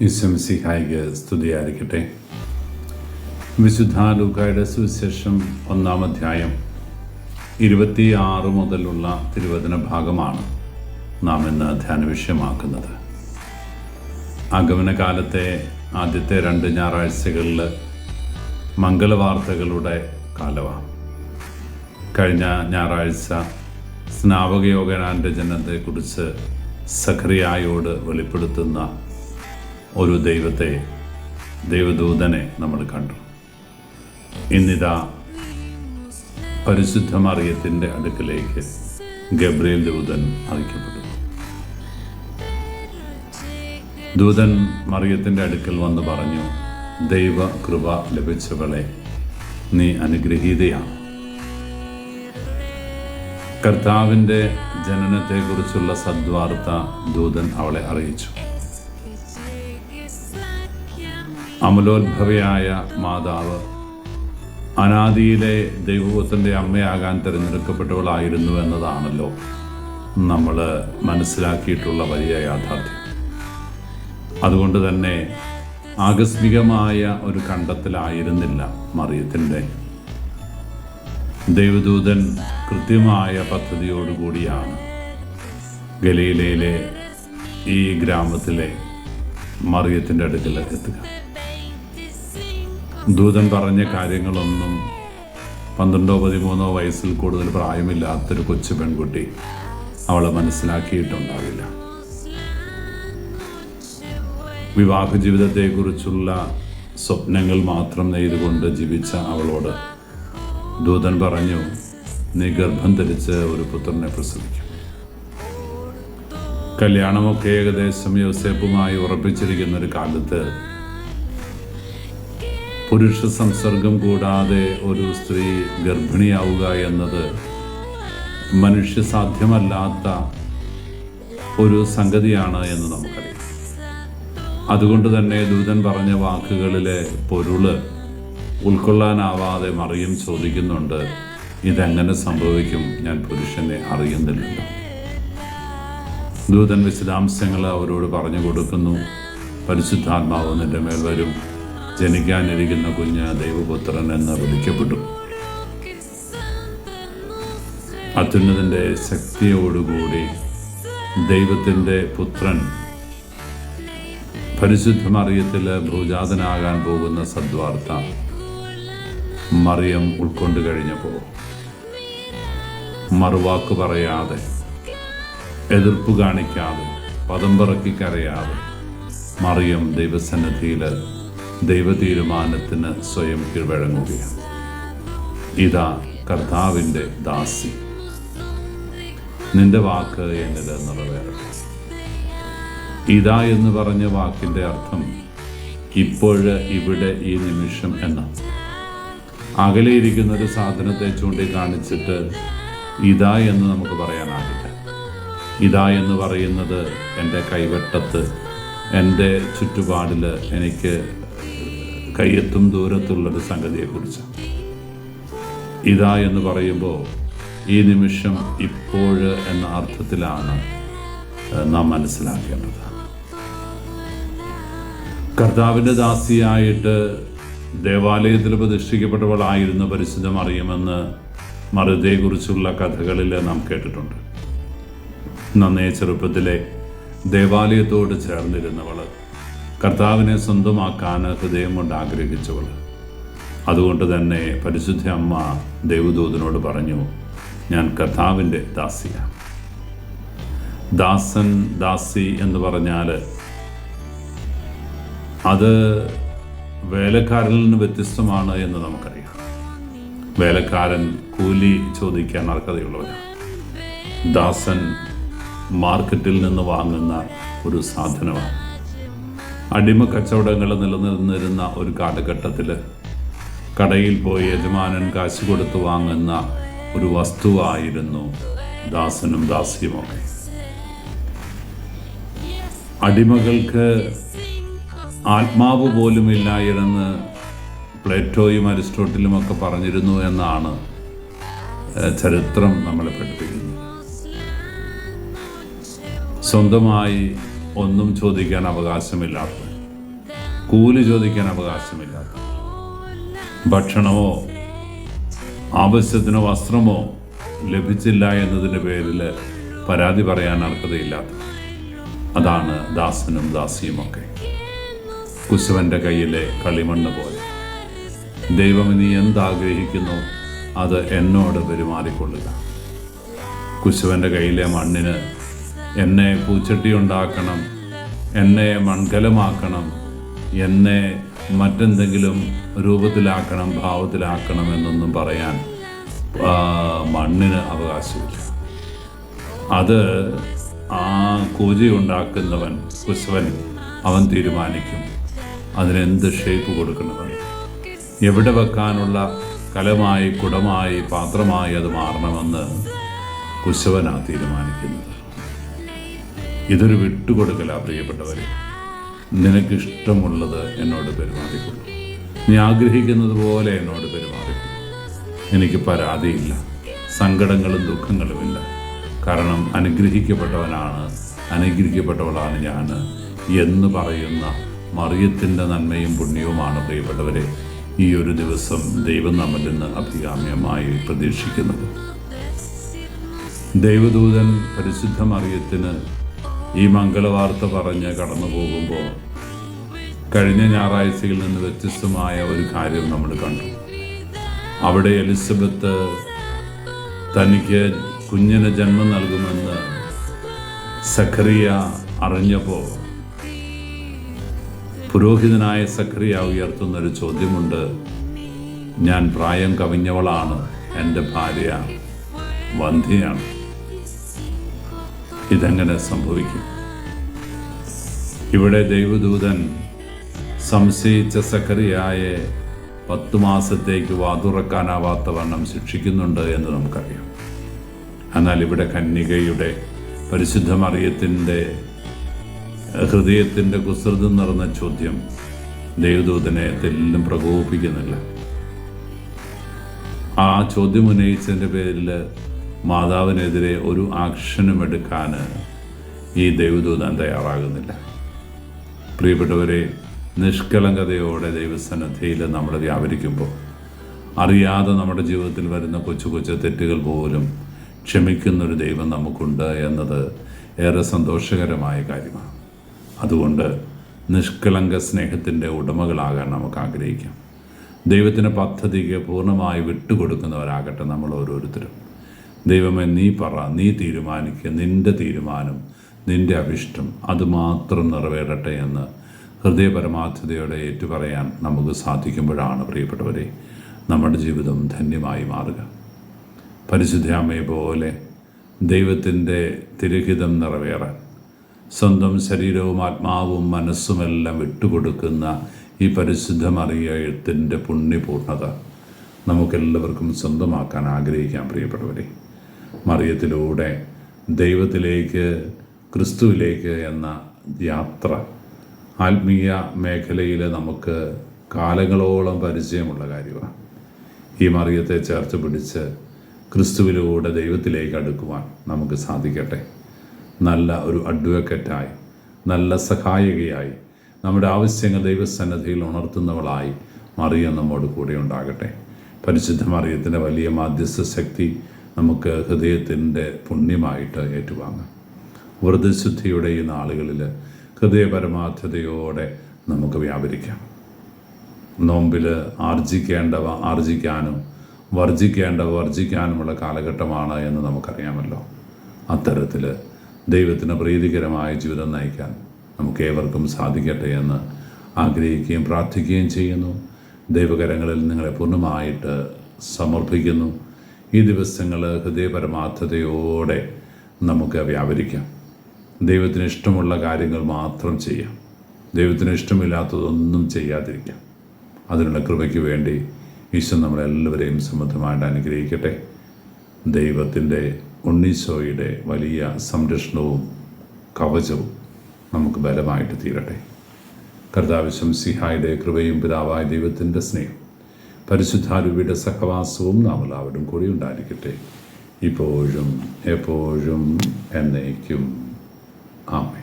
ഈശോമിശിഹായിക്ക് സ്തുതിയായിരിക്കട്ടെ. വിശുദ്ധ ലൂക്കായുടെ സുവിശേഷം 1-ാം അധ്യായം 26 മുതലുള്ള തിരുവചന ഭാഗമാണ് നാം ഇന്ന് ധ്യാന വിഷയമാക്കുന്നത്. ആഗമനകാലത്തെ ആദ്യത്തെ 2 ഞായറാഴ്ചകളിൽ മംഗളവാർത്തകളുടെ കാലമാണ്. കഴിഞ്ഞ ഞായറാഴ്ച സ്നാപക യോഹന്നാൻ്റെ ജനനത്തെക്കുറിച്ച് സഖറിയായോട് വെളിപ്പെടുത്തുന്ന ഒരു ദൈവദൂതനെ നമ്മൾ കണ്ടു. ഇന്നിതാ പരിശുദ്ധ മറിയത്തിൻ്റെ അടുക്കലേക്ക് ഗബ്രിയേൽ ദൂതൻ അയക്കപ്പെട്ടു. ദൂതൻ മറിയത്തിൻ്റെ അടുക്കൽ വന്ന് പറഞ്ഞു, ദൈവ കൃപ ലഭിച്ചവളെ, നീ അനുഗ്രഹീതയാണ്. കർത്താവിൻ്റെ ജനനത്തെക്കുറിച്ചുള്ള സദ്വാർത്ത ദൂതൻ അവളെ അറിയിച്ചു. അമലോത്ഭവയായ മാതാവ് അനാദിയിലെ ദൈവപുത്രൻ്റെ അമ്മയാകാൻ തിരഞ്ഞെടുക്കപ്പെട്ടവളായിരുന്നു എന്നതാണല്ലോ നമ്മൾ മനസ്സിലാക്കിയിട്ടുള്ള വലിയ യാഥാർത്ഥ്യം. അതുകൊണ്ട് തന്നെ ആകസ്മികമായ ഒരു കണ്ടെത്തലായിരുന്നില്ല മറിയത്തിൻ്റെ. ദൈവദൂതൻ കൃത്യമായ പദ്ധതിയോടുകൂടിയാണ് ഗലീലയിലെ ഈ ഗ്രാമത്തിലെ മറിയത്തിൻ്റെ അടുക്കൽ എത്തുക. ദൂതൻ പറഞ്ഞ കാര്യങ്ങളൊന്നും 12-13 വയസ്സിൽ കൂടുതൽ പ്രായമില്ലാത്തൊരു കൊച്ചു പെൺകുട്ടി അവളെ മനസ്സിലാക്കിയിട്ടുണ്ടാവില്ല. വിവാഹ ജീവിതത്തെക്കുറിച്ചുള്ള സ്വപ്നങ്ങൾ മാത്രം നെയ്തുകൊണ്ട് ജീവിച്ച അവളോട് ദൂതൻ പറഞ്ഞു, നീ ഗർഭം ധരിച്ച് ഒരു പുത്രനെ പ്രസവിക്കും. കല്യാണമൊക്കെ ഏകദേശം യോസേപ്പുമായി ഉറപ്പിച്ചിരിക്കുന്ന ഒരു കാലത്ത് പുരുഷ സംസർഗം കൂടാതെ ഒരു സ്ത്രീ ഗർഭിണിയാവുക എന്നത് മനുഷ്യസാധ്യമല്ലാത്ത ഒരു സംഗതിയാണ് എന്ന് നമുക്കറിയാം. അതുകൊണ്ട് തന്നെ ദൂതൻ പറഞ്ഞ വാക്കുകളിലെ പൊരുള് ഉൾക്കൊള്ളാനാവാതെ മറിയം ചോദിക്കുന്നുണ്ട്, ഇതെങ്ങനെ സംഭവിക്കും? ഞാൻ പുരുഷനെ അറിയുന്നില്ലല്ലോ. ദൂതൻ വിശദാംശങ്ങൾ അവരോട് പറഞ്ഞു കൊടുക്കുന്നു. പരിശുദ്ധാത്മാവ് നിന്റെ മേൽ വരും, ജനിക്കാനിരിക്കുന്ന കുഞ്ഞ് ദൈവപുത്രൻ എന്ന് വിളിക്കപ്പെട്ടു. അത്യുന്നതൻ്റെ ശക്തിയോടുകൂടി ദൈവത്തിൻ്റെ പുത്രൻ പരിശുദ്ധ മറിയത്തിൽ ഭൂജാതനാകാൻ പോകുന്ന സദ്വാർത്ത മറിയം ഉൾക്കൊണ്ടു കഴിഞ്ഞപ്പോൾ മറുവാക്ക് പറയാതെ, എതിർപ്പ് കാണിക്കാതെ, പദം പറക്കി കരയാതെ മറിയം ദൈവസന്നിധിയിൽ ദൈവ തീരുമാനത്തിന് സ്വയം കീഴ്വഴങ്ങുകയാണ്. ഇതാ കർത്താവിൻ്റെ ദാസി, നിന്റെ വാക്ക് എന്നിൽ നിറവേറട്ടെ. ഇതാ എന്ന് പറഞ്ഞ വാക്കിൻ്റെ അർത്ഥം ഇപ്പോഴ്, ഇവിടെ, ഈ നിമിഷം എന്ന. അകലെയിരിക്കുന്നൊരു സാധനത്തെ ചൂണ്ടിക്കാണിച്ചിട്ട് ഇതാ എന്ന് നമുക്ക് പറയാനാകില്ല. ഇതാ എന്ന് പറയുന്നത് എൻ്റെ കൈവട്ടത്ത്, എൻ്റെ ചുറ്റുപാടിൽ എനിക്ക് കയ്യെത്തും ദൂരത്തുള്ളൊരു സംഗതിയെക്കുറിച്ച്. ഇതാ എന്ന് പറയുമ്പോൾ ഈ നിമിഷം, ഇപ്പോഴ് എന്ന അർത്ഥത്തിലാണ് നാം മനസ്സിലാക്കേണ്ടത്. കർത്താവിൻ്റെ ദാസിയായിട്ട് ദേവാലയത്തിൽ പ്രതിഷ്ഠിക്കപ്പെട്ടവളായിരുന്നു പരിശുദ്ധ മറിയമെന്ന് മറിയത്തെക്കുറിച്ചുള്ള കഥകളിൽ നാം കേട്ടിട്ടുണ്ട്. നന്നേ ചെറുപ്പത്തിലെ ദേവാലയത്തോട് ചേർന്നിരുന്നവൾ, കർത്താവിനെ സ്വന്തമാക്കാൻ ഹൃദയം കൊണ്ട് ആഗ്രഹിച്ചവൾ. അതുകൊണ്ട് തന്നെ പരിശുദ്ധ അമ്മ ദൈവദൂതനോട് പറഞ്ഞു, ഞാൻ കർത്താവിൻ്റെ ദാസിയാണ്. ദാസൻ, ദാസി എന്ന് പറഞ്ഞാൽ അത് വേലക്കാരനിൽ നിന്ന് വ്യത്യസ്തമാണ് എന്ന് നമുക്കറിയാം. വേലക്കാരൻ കൂലി ചോദിക്കാൻ അർഹതയുള്ളവരാണ്. ദാസൻ മാർക്കറ്റിൽ നിന്ന് വാങ്ങുന്ന ഒരു സാധനമാണ്. അടിമ കച്ചവടങ്ങൾ നിലനിന്നിരുന്ന ഒരു കാലഘട്ടത്തിൽ കടയിൽ പോയി യജമാനൻ കാശ് കൊടുത്ത് വാങ്ങുന്ന ഒരു വസ്തുവായിരുന്നു ദാസനും ദാസിയുമൊക്കെ. അടിമകൾക്ക് ആത്മാവ് പോലുമില്ല എന്ന് പ്ലേറ്റോയും അരിസ്റ്റോട്ടിലും ഒക്കെ പറഞ്ഞിരുന്നു എന്നാണ് ചരിത്രം നമ്മളെ പഠിപ്പിക്കുന്നത്. സ്വന്തമായി ഒന്നും ചോദിക്കാൻ അവകാശമില്ലാത്ത, കൂലി ചോദിക്കാൻ അവകാശമില്ലാത്ത, ഭക്ഷണമോ ആവശ്യത്തിന് വസ്ത്രമോ ലഭിച്ചില്ല എന്നതിൻ്റെ പേരിൽ പരാതി പറയാൻ അർഹതയില്ലാത്ത, അതാണ് ദാസനും ദാസിയുമൊക്കെ. കുശവൻ്റെ കയ്യിലെ കളിമണ്ണ് പോലെ ദൈവം നീ എന്താഗ്രഹിക്കുന്നു അത് എന്നോട് പെരുമാറിക്കൊള്ളുക. കുശവൻ്റെ കയ്യിലെ മണ്ണിന് എന്നെ പൂച്ചട്ടി ഉണ്ടാക്കണം, എന്നെ മൺകലമാക്കണം, എന്നെ മറ്റെന്തെങ്കിലും രൂപത്തിലാക്കണം, ഭാവത്തിലാക്കണം എന്നൊന്നും പറയാൻ മണ്ണിന് അവകാശമില്ല. അത് ആ കൂജി ഉണ്ടാക്കുന്നവൻ, കുശവൻ, അവൻ തീരുമാനിക്കും അതിനെന്ത് ഷേപ്പ് കൊടുക്കണമെന്ന്. എവിടെ വെക്കാനുള്ള കലമായി, കുടമായി, പാത്രമായി അത് മാറണമെന്ന് കുശവനാണ് തീരുമാനിക്കുന്നത്. ഇതൊരു വിട്ടുകൊടുക്കലാണ് പ്രിയപ്പെട്ടവരെ. നിനക്കിഷ്ടമുള്ളത് എന്നോട് പെരുമാറിക്കൊള്ളു, നീ ആഗ്രഹിക്കുന്നത് പോലെ എന്നോട് പെരുമാറിക്കൊള്ളു. എനിക്ക് പരാതിയില്ല, സങ്കടങ്ങളും ദുഃഖങ്ങളുമില്ല. കാരണം അനുഗ്രഹിക്കപ്പെട്ടവളാണ് ഞാൻ എന്ന് പറയുന്ന മറിയത്തിൻ്റെ നന്മയും പുണ്യവുമാണ് പ്രിയപ്പെട്ടവരെ ഈ ഒരു ദിവസം ദൈവം നമ്മിൽ നിന്ന് അഭികാമ്യമായി പ്രതീക്ഷിക്കുന്നത്. ദൈവദൂതൻ പരിശുദ്ധ മറിയത്തിന് ഈ മംഗളവാർത്ത പറഞ്ഞ് കടന്നു പോകുമ്പോൾ കഴിഞ്ഞ ഞായറാഴ്ചയിൽ നിന്ന് വ്യത്യസ്തമായ ഒരു കാര്യം നമ്മൾ കണ്ടു. അവിടെ എലിസബത്ത് തനിക്ക് കുഞ്ഞിന് ജന്മം നൽകുമെന്ന് സഖറിയ അറിഞ്ഞപ്പോൾ പുരോഹിതനായ സഖറിയ ഉയർത്തുന്നൊരു ചോദ്യമുണ്ട്. ഞാൻ പ്രായം കവിഞ്ഞവളാണ്, എൻ്റെ ഭാര്യ വന്ധ്യയാണ്, ഇതെങ്ങനെ സംഭവിക്കും? ഇവിടെ ദൈവദൂതൻ സംശയിച്ച സഖറിയായെ 10 മാസത്തേക്ക് വാതുറക്കാനാവാത്ത വണ്ണം ശിക്ഷിക്കുന്നുണ്ട് എന്ന് നമുക്കറിയാം. എന്നാൽ ഇവിടെ കന്യകയുടെ പരിശുദ്ധ മറിയത്തിൻ്റെ ഹൃദയത്തിൻ്റെ കുസൃതം നിറഞ്ഞ ചോദ്യം ദൈവദൂതനെ തെല്ലും പ്രകോപിപ്പിക്കുന്നില്ല. ആ ചോദ്യം ഉന്നയിച്ചതിൻ്റെ പേരിൽ മാതാവിനെതിരെ ഒരു ആക്ഷനും എടുക്കാൻ ഈ ദൈവദൂതൻ തയ്യാറാകുന്നില്ല. പ്രിയപ്പെട്ടവരെ, നിഷ്കളങ്കതയോടെ ദൈവസന്നിധിയിൽ നമ്മൾ വ്യാപരിക്കുമ്പോൾ അറിയാതെ നമ്മുടെ ജീവിതത്തിൽ വരുന്ന കൊച്ചു കൊച്ചു തെറ്റുകൾ പോലും ക്ഷമിക്കുന്നൊരു ദൈവം നമുക്കുണ്ട് എന്നത് ഏറെ സന്തോഷകരമായ കാര്യമാണ്. അതുകൊണ്ട് നിഷ്കളങ്ക സ്നേഹത്തിൻ്റെ ഉടമകളാകാൻ നമുക്ക് ആഗ്രഹിക്കാം. ദൈവത്തിൻ്റെ പദ്ധതിക്ക് പൂർണ്ണമായി വിട്ടുകൊടുക്കുന്നവരാകട്ടെ നമ്മൾ ഓരോരുത്തരും. ദൈവമേ, നീ പറ, നീ തീരുമാനിക്കുക, നിൻ്റെ തീരുമാനം, നിൻ്റെ അഭിഷ്ടം അതുമാത്രം നിറവേറട്ടെ എന്ന് ഹൃദയപരമാർത്ഥതയോടെ ഏറ്റുപറയാൻ നമുക്ക് സാധിക്കുമ്പോഴാണ് പ്രിയപ്പെട്ടവരെ നമ്മുടെ ജീവിതം ധന്യമായി മാറുക. പരിശുദ്ധ അമ്മയെ പോലെ ദൈവത്തിൻ്റെ തിരുഹിതം നിറവേറാൻ സ്വന്തം ശരീരവും ആത്മാവും മനസ്സുമെല്ലാം വിട്ടുകൊടുക്കുന്ന ഈ പരിശുദ്ധ മറിയത്തിൻ്റെ പുണ്യപൂർണ്ണത നമുക്കെല്ലാവർക്കും സ്വന്തമാക്കാൻ ആഗ്രഹിക്കാം. പ്രിയപ്പെട്ടവരെ, മറിയത്തിലൂടെ ദൈവത്തിലേക്ക്, ക്രിസ്തുവിലേക്ക് എന്ന യാത്ര ആത്മീയ മേഖലയിൽ നമുക്ക് കാലങ്ങളോളം പരിചയമുള്ള കാര്യമാണ്. ഈ മറിയത്തെ ചേർത്ത് പിടിച്ച് ക്രിസ്തുവിലൂടെ ദൈവത്തിലേക്ക് അടുക്കുവാൻ നമുക്ക് സാധിക്കട്ടെ. നല്ല ഒരു അഡ്വക്കറ്റായി, നല്ല സഹായികയായി, നമ്മുടെ ആവശ്യങ്ങൾ ദൈവസന്നിധിയിൽ ഉണർത്തുന്നവളായി മറിയം നമ്മോട് കൂടെ ഉണ്ടാകട്ടെ. പരിശുദ്ധ മറിയത്തിൻ്റെ വലിയ മാധ്യസ്ഥ ശക്തി നമുക്ക് ഹൃദയത്തിൻ്റെ പുണ്യമായിട്ട് ഏറ്റുവാങ്ങാം. വ്രതശുദ്ധിയുടെ ഈ നാളുകളിൽ ഹൃദയപരമാർത്ഥതയോടെ നമുക്ക് വ്യാപരിക്കാം. നോമ്പിൽ ആർജിക്കേണ്ടവ ആർജിക്കാനും വർജിക്കേണ്ടവ വർജിക്കാനുമുള്ള കാലഘട്ടമാണ് എന്ന് നമുക്കറിയാമല്ലോ. അത്തരത്തിൽ ദൈവത്തിന് പ്രീതികരമായ ജീവിതം നയിക്കാൻ നമുക്ക് ഏവർക്കും സാധിക്കട്ടെ എന്ന് ആഗ്രഹിക്കുകയും പ്രാർത്ഥിക്കുകയും ചെയ്യുന്നു. ദൈവകരങ്ങളിൽ നിങ്ങളെ പൂർണ്ണമായിട്ട് സമർപ്പിക്കുന്നു. ഈ ദിവസങ്ങൾ ഹൃദയപരമാർത്ഥതയോടെ നമുക്ക് വ്യാപരിക്കാം. ദൈവത്തിന് ഇഷ്ടമുള്ള കാര്യങ്ങൾ മാത്രം ചെയ്യാം. ദൈവത്തിന് ഇഷ്ടമില്ലാത്തതൊന്നും ചെയ്യാതിരിക്കാം. അതിനുള്ള കൃപയ്ക്ക് വേണ്ടി ഈശോ നമ്മളെല്ലാവരെയും സമൃദ്ധമായിട്ട് അനുഗ്രഹിക്കട്ടെ. ദൈവത്തിൻ്റെ ഉണ്ണീശോയുടെ വലിയ സംരക്ഷണവും കവചവും നമുക്ക് ബലമായിട്ട് തീരട്ടെ. കർത്താവ് ശംസിഹായുടെ കൃപയും പിതാവായ ദൈവത്തിൻ്റെ സ്നേഹം പരിശുദ്ധാരൂപിയുടെ സഹവാസവും നാം എല്ലാവരും കൂടി ഉണ്ടായിരിക്കട്ടെ, ഇപ്പോഴും എപ്പോഴും എന്നേക്കും. ആമേൻ.